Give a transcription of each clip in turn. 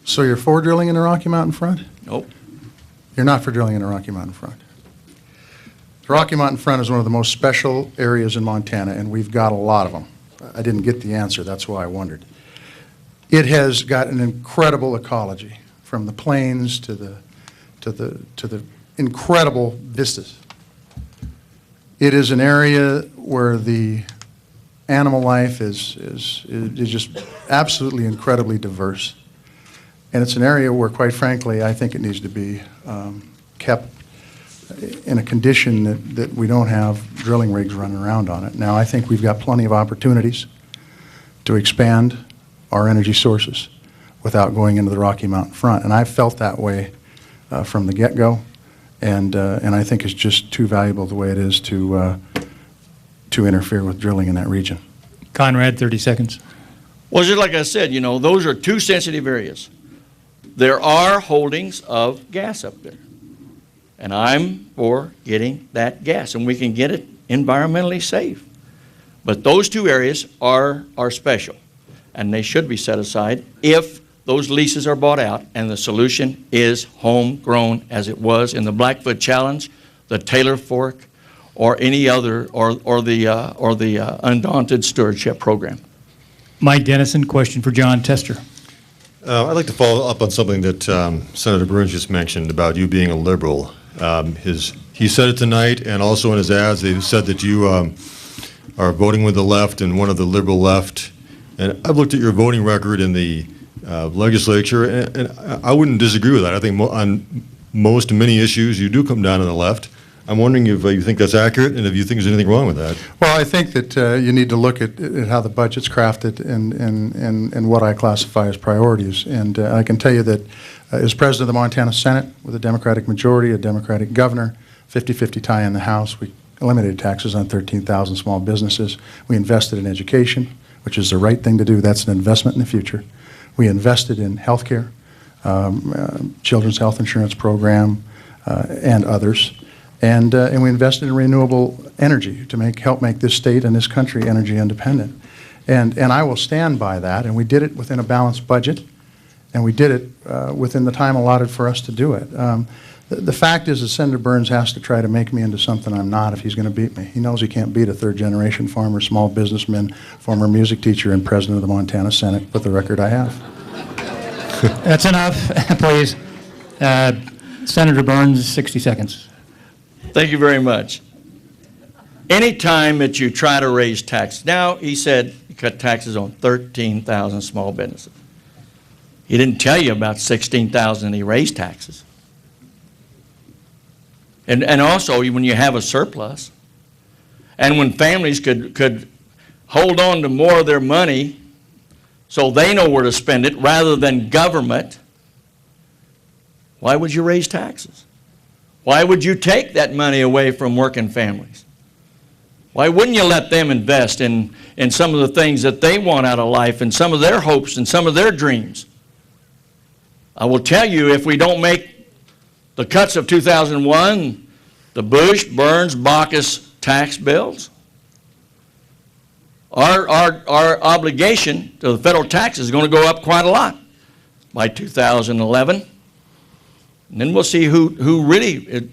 So you're for drilling in the Rocky Mountain Front? Nope. You're not for drilling in the Rocky Mountain Front. The Rocky Mountain Front is one of the most special areas in Montana, and we've got a lot of them. I didn't get the answer, that's why I wondered. It has got an incredible ecology, from the plains to the incredible vistas. It is an area where the animal life is just absolutely incredibly diverse. And it's an area where, quite frankly, I think it needs to be kept in a condition that we don't have drilling rigs running around on it. Now, I think we've got plenty of opportunities to expand our energy sources without going into the Rocky Mountain Front. And I've felt that way from the get-go, and I think it's just too valuable the way it is to interfere with drilling in that region. Conrad, 30 seconds. Well, just like I said, you know, those are two sensitive areas. There are holdings of gas up there, and I'm for getting that gas, and we can get it environmentally safe. But those two areas are special, and they should be set aside if those leases are bought out, and the solution is homegrown, as it was in the Blackfoot Challenge, the Taylor Fork, or any other, or the Undaunted Stewardship Program. Mike Dennison, question for John Tester. I'd like to follow up on something that Senator Burns just mentioned about you being a liberal. He said it tonight, and also in his ads, they said that you are voting with the left and one of the liberal left. And I've looked at your voting record in the legislature, and I wouldn't disagree with that. I think on many issues, you do come down on the left. I'm wondering if you think that's accurate, and if you think there's anything wrong with that. Well, I think that you need to look at how the budget's crafted and what I classify as priorities. And I can tell you that as president of the Montana Senate, with a Democratic majority, a Democratic governor, 50-50 tie in the House, we eliminated taxes on 13,000 small businesses. We invested in education, which is the right thing to do. That's an investment in the future. We invested in health care, children's health insurance program, and others. And we invested in renewable energy to help make this state and this country energy independent. And I will stand by that. And we did it within a balanced budget, and we did it within the time allotted for us to do it. The fact is that Senator Burns has to try to make me into something I'm not if he's going to beat me. He knows he can't beat a third-generation farmer, small businessman, former music teacher, and president of the Montana Senate with the record I have. That's enough, please. Senator Burns, 60 seconds. Thank you very much. Anytime that you try to raise taxes, now he said he cut taxes on 13,000 small businesses. He didn't tell you about 16,000 he raised taxes. And also when you have a surplus, and when families could hold on to more of their money so they know where to spend it rather than government, why would you raise taxes? Why would you take that money away from working families? Why wouldn't you let them invest in some of the things that they want out of life and some of their hopes and some of their dreams? I will tell you, if we don't make the cuts of 2001, the Bush, Burns, Baucus tax bills, our obligation to the federal tax is going to go up quite a lot by 2011. And then we'll see who really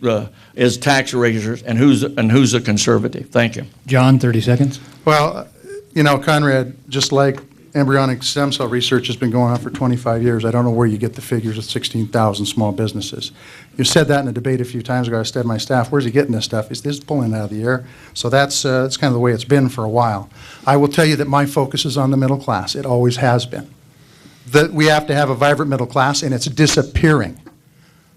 is tax raisers and who's a conservative. Thank you. John, 30 seconds. Well, you know, Conrad, just like embryonic stem cell research has been going on for 25 years, I don't know where you get the figures of 16,000 small businesses. You said that in a debate a few times ago. I said to my staff, where's he getting this stuff? He's just pulling it out of the air. So that's kind of the way it's been for a while. I will tell you that my focus is on the middle class. It always has been. That we have to have a vibrant middle class, and it's disappearing.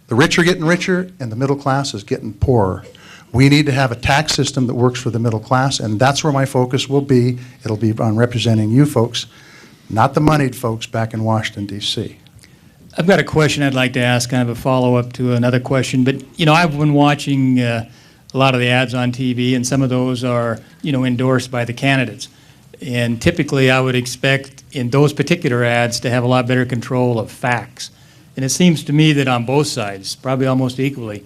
The rich are getting richer, and the middle class is getting poorer. We need to have a tax system that works for the middle class, and that's where my focus will be. It'll be on representing you folks, not the moneyed folks back in Washington, D.C. I've got a question I'd like to ask, kind of a follow-up to another question. But, you know, I've been watching a lot of the ads on TV, and some of those are, you know, endorsed by the candidates. And typically I would expect in those particular ads to have a lot better control of facts. And it seems to me that on both sides, probably almost equally,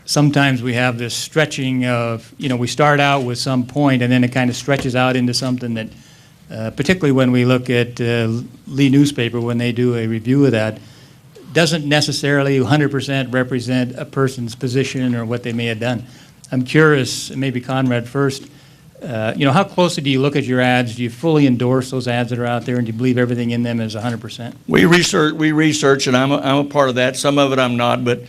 sometimes we have this stretching of, you know, we start out with some point and then it kind of stretches out into something that, particularly when we look at Lee newspaper, when they do a review of that, doesn't necessarily 100% represent a person's position or what they may have done. I'm curious, maybe Conrad first, how closely do you look at your ads? Do you fully endorse those ads that are out there, and do you believe everything in them is 100%? We research, and I'm a part of that. Some of it I'm not, but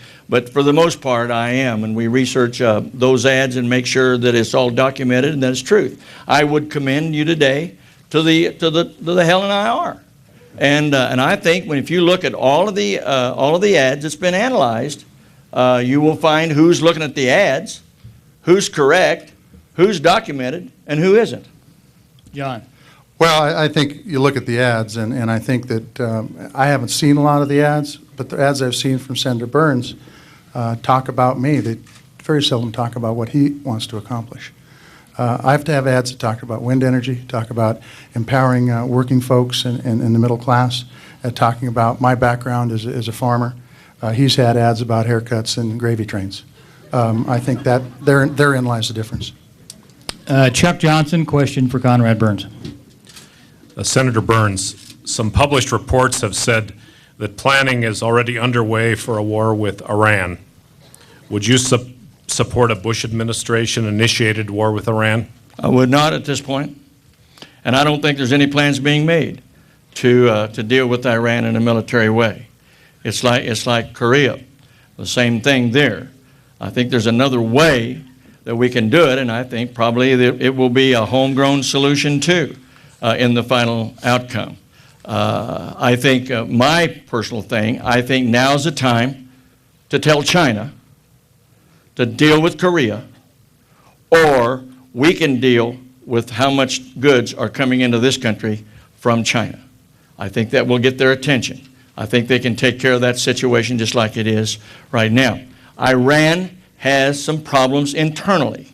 for the most part I am. And we research those ads and make sure that it's all documented and that it's truth. I would commend you today to the Helena IR, and I think if you look at all of the ads that's been analyzed, you will find who's looking at the ads, who's correct, who's documented, and who isn't. John. Well, I think you look at the ads, and I think that I haven't seen a lot of the ads, but the ads I've seen from Senator Burns talk about me. They very seldom talk about what he wants to accomplish. I have to have ads that talk about wind energy, talk about empowering working folks in the middle class, talking about my background as a farmer. He's had ads about haircuts and gravy trains. I think that therein lies the difference. Chuck Johnson, question for Conrad Burns. Senator Burns, some published reports have said that planning is already underway for a war with Iran. Would you support a Bush administration-initiated war with Iran? I would not at this point, and I don't think there's any plans being made to deal with Iran in a military way. It's like Korea, the same thing there. I think there's another way that we can do it, and I think probably that it will be a homegrown solution too in the final outcome. I think my personal thing, I think now's the time to tell China to deal with Korea, or we can deal with how much goods are coming into this country from China. I think that will get their attention. I think they can take care of that situation just like it is right now. Iran has some problems internally,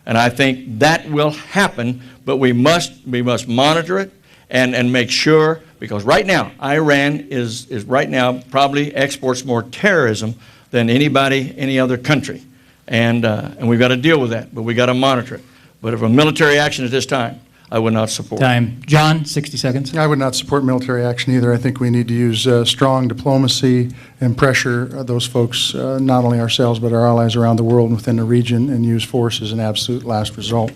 and I think that will happen, but we must monitor it and make sure, because right now Iran is right now probably exports more terrorism than any other country, and we've got to deal with that, but we got to monitor it. But if a military action at this time, I would not support. Time. John, 60 seconds. I would not support military action either. I think we need to use strong diplomacy and pressure those folks, not only ourselves, but our allies around the world and within the region, and use force as an absolute last result.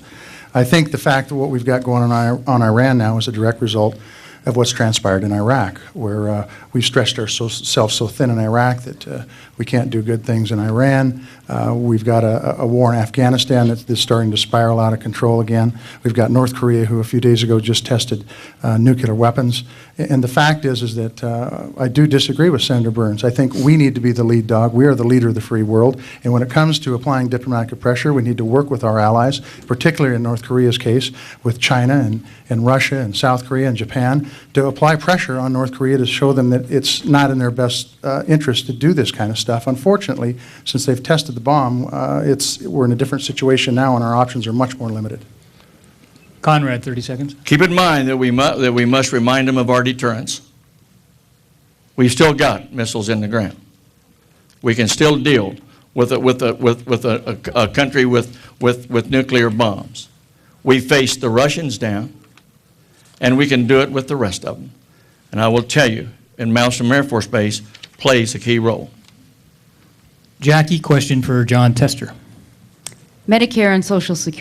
I think the fact that what we've got going on Iran now is a direct result of what's transpired in Iraq, where we've stretched ourselves so thin in Iraq that we can't do good things in Iran. We've got a war in Afghanistan that's starting to spiral out of control again. We've got North Korea, who a few days ago just tested nuclear weapons. And the fact is that I do disagree with Senator Burns. I think we need to be the lead dog. We are the leader of the free world. And when it comes to applying diplomatic pressure, we need to work with our allies, particularly in North Korea's case, with China and Russia and South Korea and Japan, to apply pressure on North Korea to show them that it's not in their best interest to do this kind of stuff. Unfortunately, since they've tested the bomb, we're in a different situation now, and our options are much more limited. Conrad, 30 seconds. Keep in mind that we must remind them of our deterrence. We've still got missiles in the ground. We can still deal with a country with nuclear bombs. We faced the Russians down, and we can do it with the rest of them. And I will tell you, and Malmstrom Air Force Base plays a key role. Jackie, question for John Tester. Medicare and Social Security